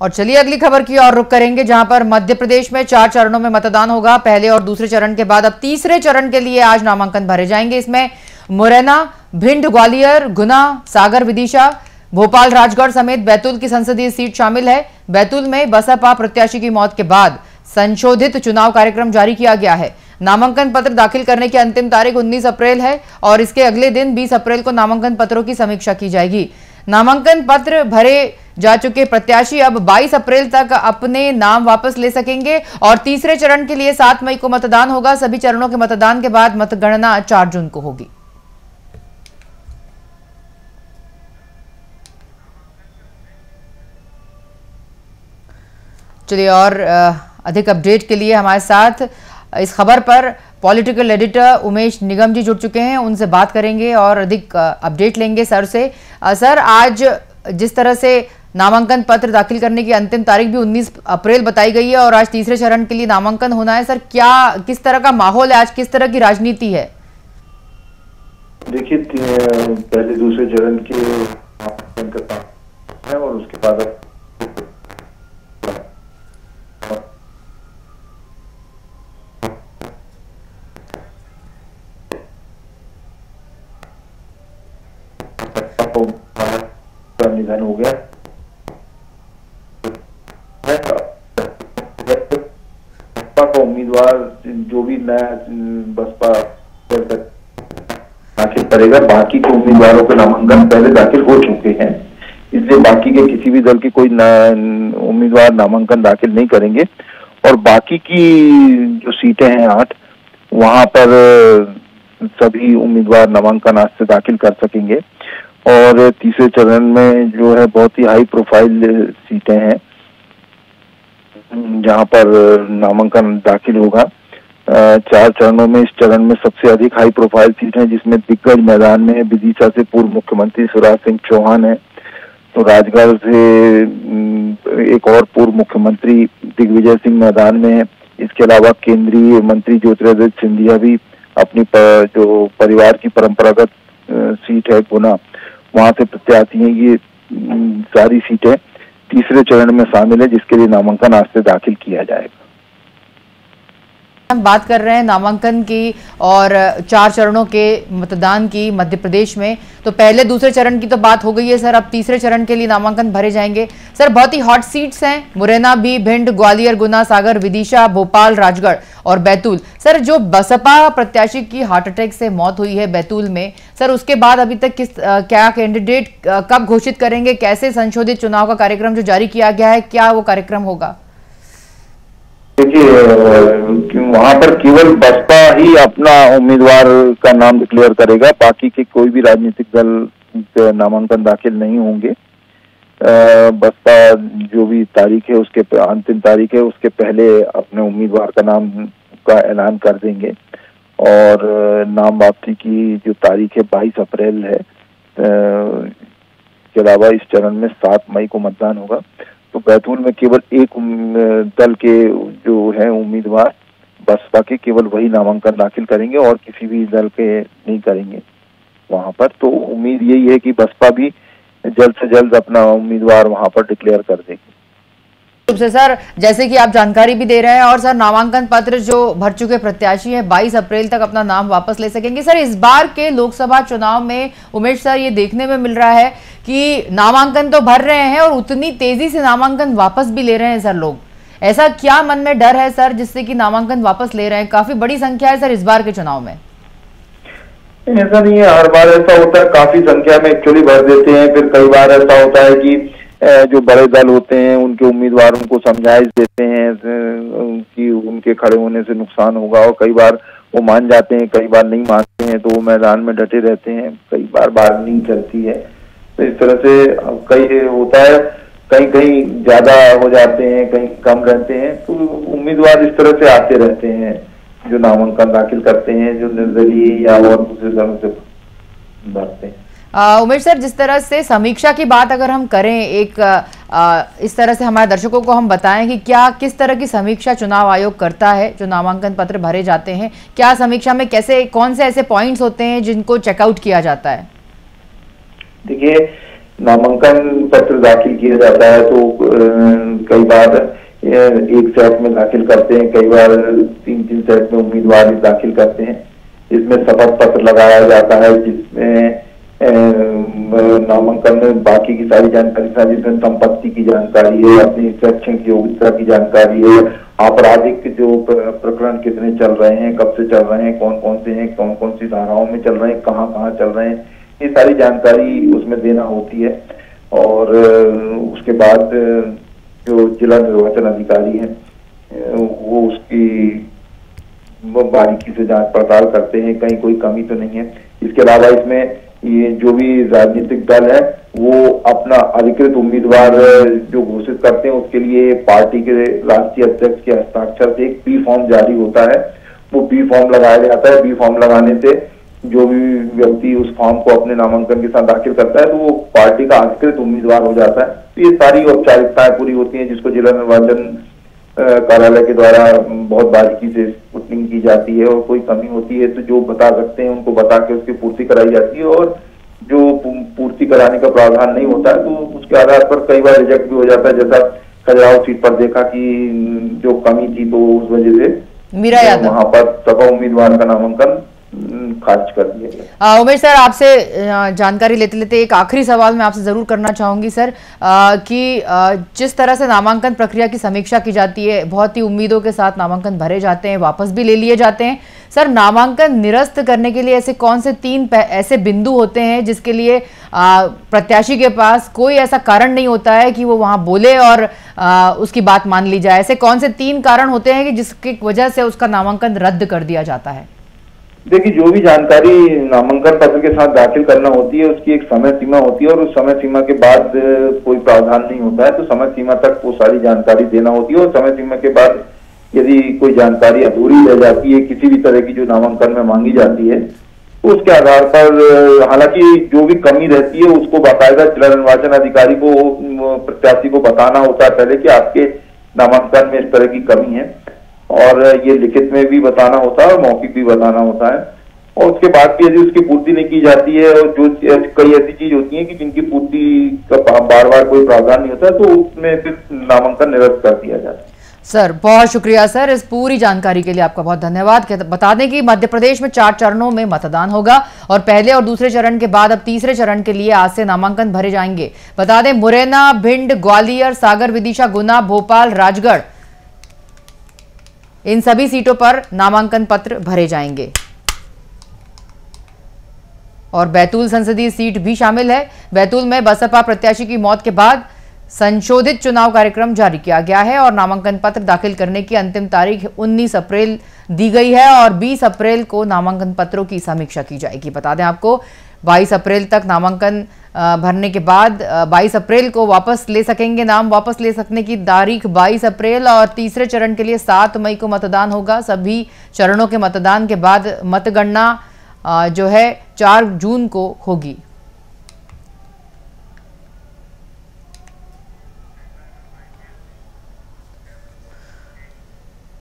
और चलिए अगली खबर की ओर रुख करेंगे, जहां पर मध्य प्रदेश में 4 चरणों में मतदान होगा। पहले और दूसरे चरण के बाद अब तीसरे चरण के लिए आज नामांकन भरे जाएंगे। इसमें मुरैना, भिंड, ग्वालियर, गुना, सागर, विदिशा, भोपाल, राजगढ़ समेत बैतूल की संसदीय सीट शामिल है। बैतूल में बसपा प्रत्याशी की मौत के बाद संशोधित चुनाव कार्यक्रम जारी किया गया है। नामांकन पत्र दाखिल करने की अंतिम तारीख 19 अप्रैल है और इसके अगले दिन 20 अप्रैल को नामांकन पत्रों की समीक्षा की जाएगी। नामांकन पत्र भरे जा चुके प्रत्याशी अब 22 अप्रैल तक अपने नाम वापस ले सकेंगे और तीसरे चरण के लिए 7 मई को मतदान होगा। सभी चरणों के मतदान के बाद मतगणना 4 जून को होगी। चलिए और अधिक अपडेट के लिए हमारे साथ इस खबर पर पॉलिटिकल एडिटर उमेश निगम जी जुड़ चुके हैं, उनसे बात करेंगे और अधिक अपडेट लेंगे सर से। सर, आज जिस तरह से नामांकन पत्र दाखिल करने की अंतिम तारीख भी 19 अप्रैल बताई गई है और आज तीसरे चरण के लिए नामांकन होना है, सर किस तरह का माहौल है आज, किस तरह की राजनीति है? देखिए, पहले दूसरे चरण के नामांकन का काम है और उसके बाद निधन हो गया। बसपा का उम्मीदवार जो भी नया बसपा दाखिल करेगा, बाकी के उम्मीदवारों के नामांकन पहले दाखिल हो चुके हैं, इसलिए बाकी के किसी भी दल के कोई उम्मीदवार नामांकन दाखिल नहीं करेंगे। और बाकी की जो सीटें हैं 8, वहां पर सभी उम्मीदवार नामांकन आज से दाखिल कर सकेंगे। और तीसरे चरण में जो है बहुत ही हाई प्रोफाइल सीटें हैं जहां पर नामांकन दाखिल होगा। 4 चरणों में इस चरण में सबसे अधिक हाई प्रोफाइल सीट है, जिसमें दिग्गज मैदान में विदिशा से पूर्व मुख्यमंत्री शिवराज सिंह चौहान है, तो राजगढ़ से एक और पूर्व मुख्यमंत्री दिग्विजय सिंह मैदान में है। इसके अलावा केंद्रीय मंत्री ज्योतिरादित्य सिंधिया भी अपनी जो परिवार की परंपरागत सीट है गुना, वहां से प्रत्याशी हैं। ये सारी सीटें तीसरे चरण में शामिल है, जिसके लिए नामांकन आज से दाखिल किया जाएगा। हम बात कर रहे हैं नामांकन की और 4 चरणों के मतदान की मध्य प्रदेश में। तो पहले दूसरे चरण की तो बात हो गई है सर, अब तीसरे चरण के लिए नामांकन भरे जाएंगे। सर, बहुत ही हॉट सीट्स हैं, मुरैना भी, भिंड, ग्वालियर, गुना, सागर, विदिशा, भोपाल, राजगढ़ और बैतूल। सर, जो बसपा प्रत्याशी की हार्ट अटैक से मौत हुई है बैतूल में, सर उसके बाद अभी तक क्या कैंडिडेट कब घोषित करेंगे, कैसे संशोधित चुनाव का कार्यक्रम जो जारी किया गया है, क्या वो कार्यक्रम होगा? देखिए, वहां पर केवल बसपा ही अपना उम्मीदवार का नाम डिक्लेयर करेगा, बाकी के कोई भी राजनीतिक दल नामांकन दाखिल नहीं होंगे। बसपा जो भी तारीख है, उसके अंतिम तारीख है, उसके पहले अपने उम्मीदवार का नाम का ऐलान कर देंगे। और नाम वापसी की जो तारीख है 22 अप्रैल है। इसके अलावा इस चरण में 7 मई को मतदान होगा। तो बैतूल में केवल एक दल के जो है उम्मीदवार बसपा के, केवल वही नामांकन दाखिल करेंगे और किसी भी दल के नहीं करेंगे वहां पर। तो उम्मीद यही है कि बसपा भी जल्द से जल्द अपना उम्मीदवार वहां पर डिक्लेयर कर देगी। से सर, जैसे कि आप जानकारी भी दे रहे हैं, और सर नामांकन पत्र जो भर चुके प्रत्याशी हैं 22 अप्रैल तक अपना नाम वापस ले सकेंगे। सर, इस बार के लोकसभा चुनाव में उमेश सर ये देखने में मिल रहा है कि नामांकन तो भर रहे हैं और उतनी तेजी से नामांकन वापस भी ले रहे हैं सर लोग। ऐसा क्या मन में डर है सर जिससे कि नामांकन वापस ले रहे हैं? काफी बड़ी संख्या है सर इस बार के चुनाव में। ऐसा नहीं है, हर बार ऐसा होता है, काफी संख्या में एक्चुअली भर देते हैं। फिर कई बार ऐसा होता है कि जो बड़े दल होते हैं उनके उम्मीदवार उनको समझाइश देते हैं कि उनके खड़े होने से नुकसान होगा, और कई बार वो मान जाते हैं, कई बार नहीं मानते हैं, तो वो मैदान में डटे रहते हैं, कई बार बार्गेनिंग चलती है। तो इस तरह से कई होता है, कहीं कहीं ज्यादा हो जाते हैं, कहीं कम रहते हैं। तो उम्मीदवार इस तरह से आते रहते हैं जो नामांकन दाखिल करते हैं, जो निर्दलीय या और दूसरे दलों से भरते हैं। उमेश सर, जिस तरह से समीक्षा की बात अगर हम करें, एक इस तरह से हमारे दर्शकों को हम बताएं कि किस तरह की समीक्षा चुनाव आयोग करता है जो नामांकन पत्र भरे जाते हैं, क्या समीक्षा में कौन से ऐसे पॉइंट्स होते हैं जिनको चेकआउट किया जाता है? देखिए, नामांकन पत्र दाखिल किया जाता है तो कई बार एक सेट में दाखिल करते हैं, कई बार 3-3 सेट में उम्मीदवार दाखिल करते हैं। इसमें शपथ पत्र लगाया जाता है जिसमें नामांकन में बाकी की सारी जानकारी, जिसमें संपत्ति की जानकारी है, अपनी शैक्षणिक योग्यता की जानकारी है, आपराधिक जो प्रकरण कितने चल रहे हैं, कब से चल रहे हैं, कौन कौन से हैं, कौन कौन सी धाराओं में चल रहे हैं, कहाँ कहाँ चल रहे हैं, ये सारी जानकारी उसमें देना होती है। और उसके बाद जो जिला निर्वाचन अधिकारी है वो उसकी बारीकी से जांच पड़ताल करते हैं, कहीं कोई कमी तो नहीं है। इसके अलावा इसमें ये जो भी राजनीतिक दल है वो अपना अधिकृत उम्मीदवार जो घोषित करते हैं उसके लिए पार्टी के राष्ट्रीय अध्यक्ष के हस्ताक्षर से एक बी फॉर्म जारी होता है। वो बी फॉर्म लगाया जाता है। बी फॉर्म लगाने से जो भी व्यक्ति उस फॉर्म को अपने नामांकन के साथ दाखिल करता है तो वो पार्टी का अधिकृत उम्मीदवार हो जाता है। तो ये सारी औपचारिकताएं पूरी होती हैं जिसको जिला निर्वाचन कार्यालय के द्वारा बहुत बारीकी से स्क्रूटनिंग की जाती है, और कोई कमी होती है तो जो बता सकते हैं उनको बता के उसकी पूर्ति कराई जाती है, और जो पूर्ति कराने का प्रावधान नहीं होता है तो उसके आधार पर कई बार रिजेक्ट भी हो जाता है। जैसा खजुराहो सीट पर देखा कि जो कमी थी तो उस वजह से वहां पर सपा उम्मीदवार का नामांकन खारिज कर दिया गया। उमेश सर, आपसे जानकारी लेते लेते एक आखिरी सवाल मैं आपसे जरूर करना चाहूंगी सर, कि जिस तरह से नामांकन प्रक्रिया की समीक्षा की जाती है, बहुत ही उम्मीदों के साथ नामांकन भरे जाते हैं, वापस भी ले लिए जाते हैं। सर, नामांकन निरस्त करने के लिए ऐसे कौन से 3 ऐसे बिंदु होते हैं जिसके लिए प्रत्याशी के पास कोई ऐसा कारण नहीं होता है कि वो वहां बोले और उसकी बात मान ली जाए? ऐसे कौन से 3 कारण होते हैं कि जिसकी वजह से उसका नामांकन रद्द कर दिया जाता है? देखिए, जो भी जानकारी नामांकन पत्र के साथ दाखिल करना होती है उसकी एक समय सीमा होती है, और उस समय सीमा के बाद कोई प्रावधान नहीं होता है। तो समय सीमा तक वो सारी जानकारी देना होती है, और समय सीमा के बाद यदि कोई जानकारी अधूरी रह जाती है किसी भी तरह की जो नामांकन में मांगी जाती है तो उसके आधार पर, हालांकि जो भी कमी रहती है उसको बाकायदा जिला निर्वाचन अधिकारी को प्रत्याशी को बताना होता है पहले कि आपके नामांकन में इस तरह की कमी है, और ये लिखित में भी बताना होता है और मौखिक भी बताना होता है। और उसके बाद भी यदि उसकी पूर्ति नहीं की जाती है, और जो कई ऐसी चीज होती है कि जिनकी पूर्ति का बार बार कोई प्रावधान नहीं होता, तो उसमें फिर नामांकन निरस्त कर दिया जाता है। सर, बहुत शुक्रिया सर, इस पूरी जानकारी के लिए आपका बहुत धन्यवाद। बता दें कि मध्य प्रदेश में 4 चरणों में मतदान होगा, और पहले और दूसरे चरण के बाद अब तीसरे चरण के लिए आज से नामांकन भरे जाएंगे। बता दें, मुरैना, भिंड, ग्वालियर, सागर, विदिशा, गुना, भोपाल, राजगढ़, इन सभी सीटों पर नामांकन पत्र भरे जाएंगे। और बैतूल संसदीय सीट भी शामिल है। बैतूल में बसपा प्रत्याशी की मौत के बाद संशोधित चुनाव कार्यक्रम जारी किया गया है, और नामांकन पत्र दाखिल करने की अंतिम तारीख 19 अप्रैल दी गई है, और 20 अप्रैल को नामांकन पत्रों की समीक्षा की जाएगी। बता दें आपको, 22 अप्रैल तक नामांकन भरने के बाद 22 अप्रैल को वापस ले सकेंगे, नाम वापस ले सकने की तारीख 22 अप्रैल, और तीसरे चरण के लिए 7 मई को मतदान होगा। सभी चरणों के मतदान के बाद मतगणना जो है 4 जून को होगी।